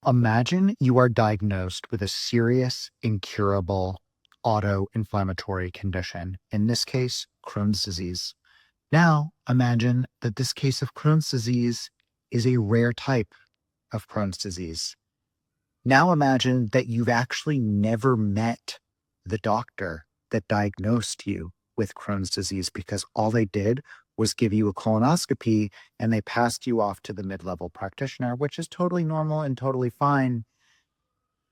Imagine you are diagnosed with a serious, incurable autoinflammatory condition, in this case, Crohn's disease. Now, imagine that this case of Crohn's disease is a rare type of Crohn's disease. Now, imagine that you've actually never met the doctor that diagnosed you with Crohn's disease because all they did was give you a colonoscopy and they passed you off to the mid-level practitioner, which is totally normal and totally fine.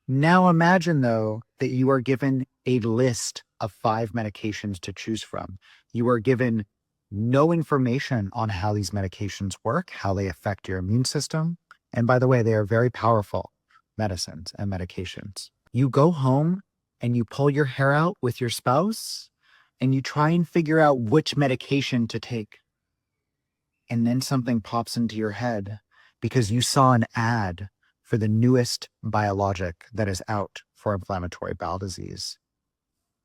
Now imagine, though, that you are given a list of 5 medications to choose from. You are given no information on how these medications work, how they affect your immune system. And by the way, they are very powerful medicines and medications. You go home and you pull your hair out with your spouse and you try and figure out which medication to take. And then something pops into your head because you saw an ad for the newest biologic that is out for inflammatory bowel disease.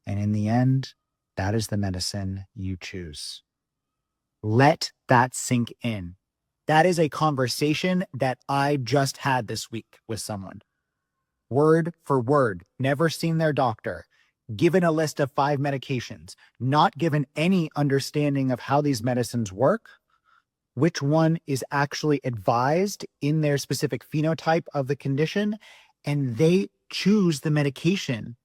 And in the end, that is the medicine you choose. Let that sink in. That is a conversation that I just had this week with someone. Word for word, never seen their doctor, given a list of 5 medications, not given any understanding of how these medicines work, which one is actually advised in their specific phenotype of the condition, and they choose the medication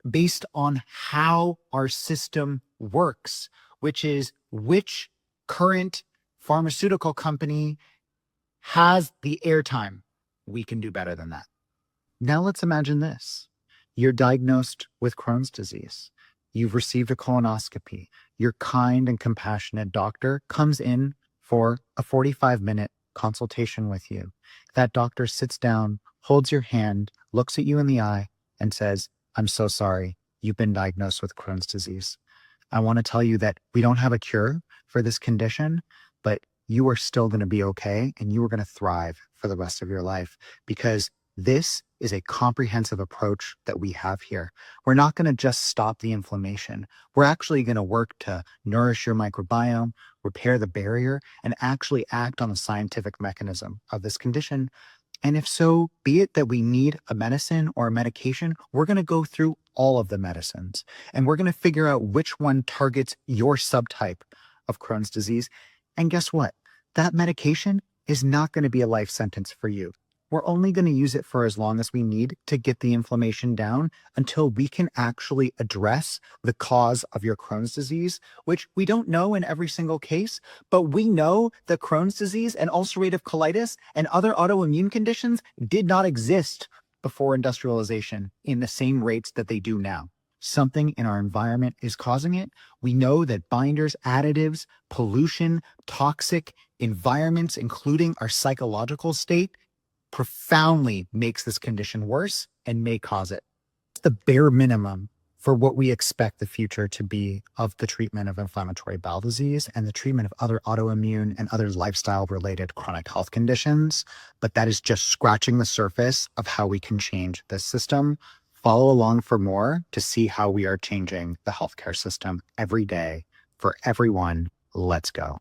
based on how our system works, which is which current pharmaceutical company has the airtime. We can do better than that. Now let's imagine this. You're diagnosed with Crohn's disease. You've received a colonoscopy. Your kind and compassionate doctor comes in for a 45-minute consultation with you. That doctor sits down, holds your hand, looks at you in the eye, and says, "I'm so sorry, you've been diagnosed with Crohn's disease. I want to tell you that we don't have a cure for this condition, but you are still going to be okay, and you are going to thrive for the rest of your life because this is a comprehensive approach that we have here. We're not going to just stop the inflammation. We're actually going to work to nourish your microbiome, repair the barrier, and actually act on the scientific mechanism of this condition. And if so, be it that we need a medicine or a medication, we're going to go through all of the medicines and we're going to figure out which one targets your subtype of Crohn's disease. And guess what? That medication is not going to be a life sentence for you. We're only going to use it for as long as we need to get the inflammation down until we can actually address the cause of your Crohn's disease, which we don't know in every single case, but we know that Crohn's disease and ulcerative colitis and other autoimmune conditions did not exist before industrialization in the same rates that they do now. Something in our environment is causing it. We know that binders, additives, pollution, toxic environments, including our psychological state, profoundly makes this condition worse and may cause it. It's the bare minimum for what we expect the future to be of the treatment of inflammatory bowel disease and the treatment of other autoimmune and other lifestyle-related chronic health conditions. But that is just scratching the surface of how we can change this system. Follow along for more to see how we are changing the healthcare system every day for everyone. Let's go.